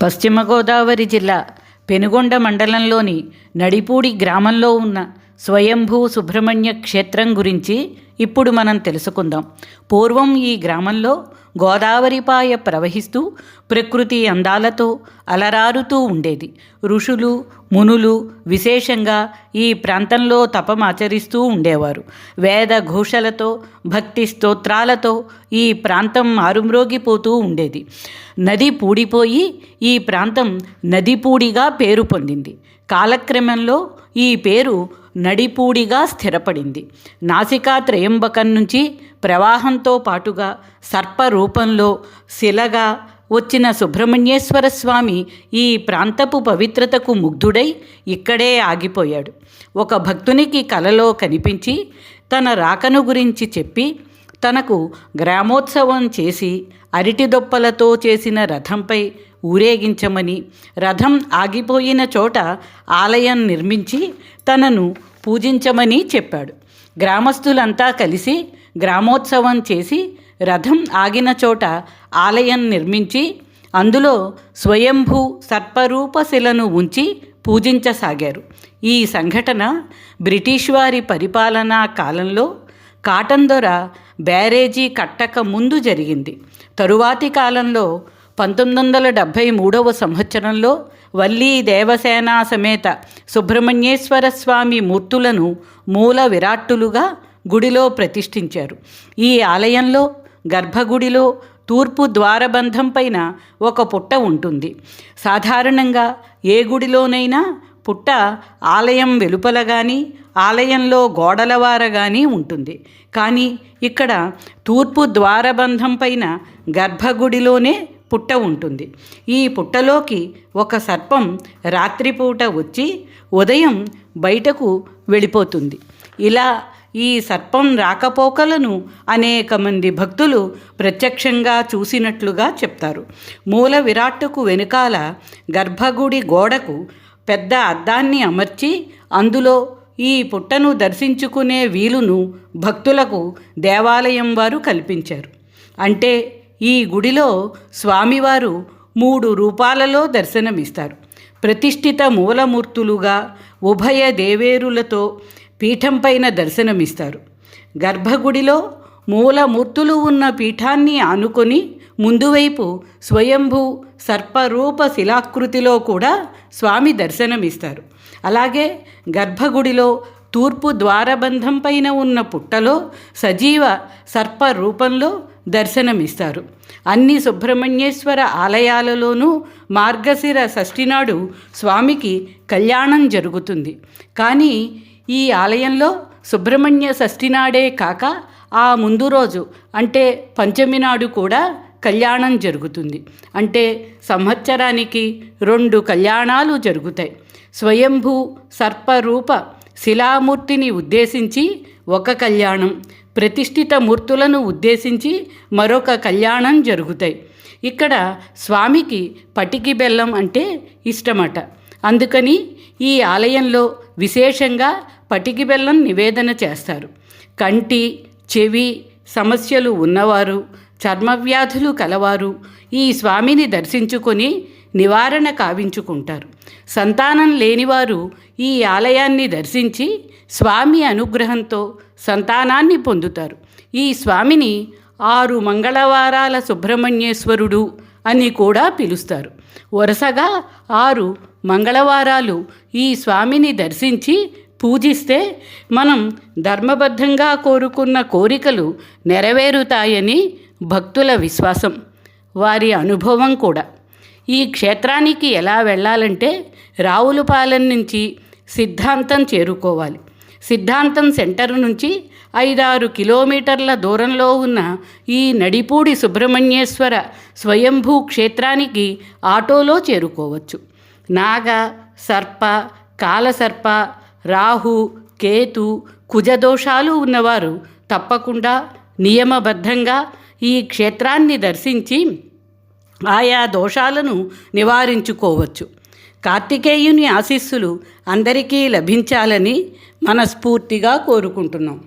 పశ్చిమ గోదావరి జిల్లా పెనుగొండ మండలంలోని నడిపూడి గ్రామంలో ఉన్న స్వయంభూ సుబ్రహ్మణ్య క్షేత్రం గురించి ఇప్పుడు మనం తెలుసుకుందాం. పూర్వం ఈ గ్రామంలో గోదావరిపాయ ప్రవహిస్తూ ప్రకృతి అందాలతో అలరారుతూ ఉండేది. ఋషులు మునులు విశేషంగా ఈ ప్రాంతంలో తపమాచరిస్తూ ఉండేవారు. వేద ఘోషలతో భక్తి స్తోత్రాలతో ఈ ప్రాంతం మారుమ్రోగిపోతూ ఉండేది. నది పూడిపోయి ఈ ప్రాంతం నదిపూడిగా పేరు పొందింది. కాలక్రమంలో ఈ పేరు నడిపూడిగా స్థిరపడింది. నాసికా త్రయంబకం నుంచి ప్రవాహంతో పాటుగా సర్పరూపంలో శిలగా వచ్చిన సుబ్రహ్మణ్యేశ్వర స్వామి ఈ ప్రాంతపు పవిత్రతకు ముగ్ధుడై ఇక్కడే ఆగిపోయాడు. ఒక భక్తునికి కలలో కనిపించి తన రాకను గురించి చెప్పి తనకు గ్రామోత్సవం చేసి అరటి దొప్పలతో చేసిన రథంపై ఊరేగించమని, రథం ఆగిపోయిన చోట ఆలయం నిర్మించి తనను పూజించమని చెప్పాడు. గ్రామస్తులంతా కలిసి గ్రామోత్సవం చేసి రథం ఆగిన చోట ఆలయం నిర్మించి అందులో స్వయంభూ సర్పరూప శిలను ఉంచి పూజించసాగారు. ఈ సంఘటన బ్రిటిష్ వారి పరిపాలనా కాలంలో కాటన్ దొర బ్యారేజీ కట్టక ముందు జరిగింది. తరువాతి కాలంలో 1973వ సంవత్సరంలో వల్లీ దేవసేన సమేత సుబ్రహ్మణ్యేశ్వర స్వామి మూర్తులను మూల విరాట్టులుగా గుడిలో ప్రతిష్ఠించారు. ఈ ఆలయంలో గర్భగుడిలో తూర్పు ద్వారబంధం పైన ఒక పుట్ట ఉంటుంది. సాధారణంగా ఏ గుడిలోనైనా పుట్ట ఆలయం వెలుపల కానీ ఆలయంలో గోడలవార కానీ ఉంటుంది. కానీ ఇక్కడ తూర్పు ద్వారబంధం పైన గర్భగుడిలోనే పుట్ట ఉంటుంది. ఈ పుట్టలోకి ఒక సర్పం రాత్రిపూట వచ్చి ఉదయం బయటకు వెళ్ళిపోతుంది. ఇలా ఈ సర్పం రాకపోకలను అనేక మంది భక్తులు ప్రత్యక్షంగా చూసినట్లుగా చెప్తారు. మూల విరాట్టుకు వెనుకాల గర్భగుడి గోడకు పెద్ద అద్దాన్ని అమర్చి అందులో ఈ పుట్టను దర్శించుకునే వీలును భక్తులకు దేవాలయం వారు కల్పించారు. అంటే ఈ గుడిలో స్వామివారు 3 రూపాలలో దర్శనమిస్తారు. ప్రతిష్ఠిత మూలమూర్తులుగా ఉభయ దేవేరులతో పీఠం పైన దర్శనమిస్తారు. గర్భగుడిలో మూలమూర్తులు ఉన్న పీఠాన్ని ఆనుకొని ముందువైపు స్వయంభూ సర్పరూప శిలాకృతిలో కూడా స్వామి దర్శనమిస్తారు. అలాగే గర్భగుడిలో తూర్పు ద్వారబంధం పైన ఉన్న పుట్టలో సజీవ సర్ప రూపంలో దర్శనమిస్తారు. అన్ని సుబ్రహ్మణ్యేశ్వర ఆలయాలలోనూ మార్గశిర షష్ఠి నాడు స్వామికి కళ్యాణం జరుగుతుంది. కానీ ఈ ఆలయంలో సుబ్రహ్మణ్య షష్ఠి నాడే కాక ఆ ముందు రోజు అంటే పంచమి నాడు కూడా కళ్యాణం జరుగుతుంది. అంటే సంవత్సరానికి 2 కళ్యాణాలు జరుగుతాయి. స్వయంభూ సర్పరూప శిలామూర్తిని ఉద్దేశించి ఒక కళ్యాణం, ప్రతిష్ఠిత మూర్తులను ఉద్దేశించి మరొక కళ్యాణం జరుగుతాయి. ఇక్కడ స్వామికి పటికి బెల్లం అంటే ఇష్టమట. అందుకని ఈ ఆలయంలో విశేషంగా పటికి బెల్లం నివేదన చేస్తారు. కంటి చెవి సమస్యలు ఉన్నవారు, చర్మవ్యాధులు కలవారు ఈ స్వామిని దర్శించుకొని నివారణ కావించుకుంటారు. సంతానం లేనివారు ఈ ఆలయాన్ని దర్శించి స్వామి అనుగ్రహంతో సంతానాన్ని పొందుతారు. ఈ స్వామిని 6 మంగళవారాల సుబ్రహ్మణ్యేశ్వరుడు అని కూడా పిలుస్తారు. వరుసగా 6 మంగళవారాలు ఈ స్వామిని దర్శించి పూజిస్తే మనం ధర్మబద్ధంగా కోరుకున్న కోరికలు నెరవేరుతాయని భక్తుల విశ్వాసం, వారి అనుభవం కూడా. ఈ క్షేత్రానికి ఎలా వెళ్ళాలంటే రావులపాలెం నుంచి సిద్ధాంతం చేరుకోవాలి. సిద్ధాంతం సెంటర్ నుంచి 5-6 కిలోమీటర్ల దూరంలో ఉన్న ఈ నడిపూడి సుబ్రహ్మణ్యేశ్వర స్వయంభూ క్షేత్రానికి ఆటోలో చేరుకోవచ్చు. నాగ, సర్ప, కాలసర్ప, రాహు, కేతు, కుజదోషాలు ఉన్నవారు తప్పకుండా నియమబద్ధంగా ఈ క్షేత్రాన్ని దర్శించి ఆయా దోషాలను నివారించుకోవచ్చు. కార్తికేయుని ఆశీస్సులు అందరికీ లభించాలని మనస్ఫూర్తిగా కోరుకుంటున్నాం.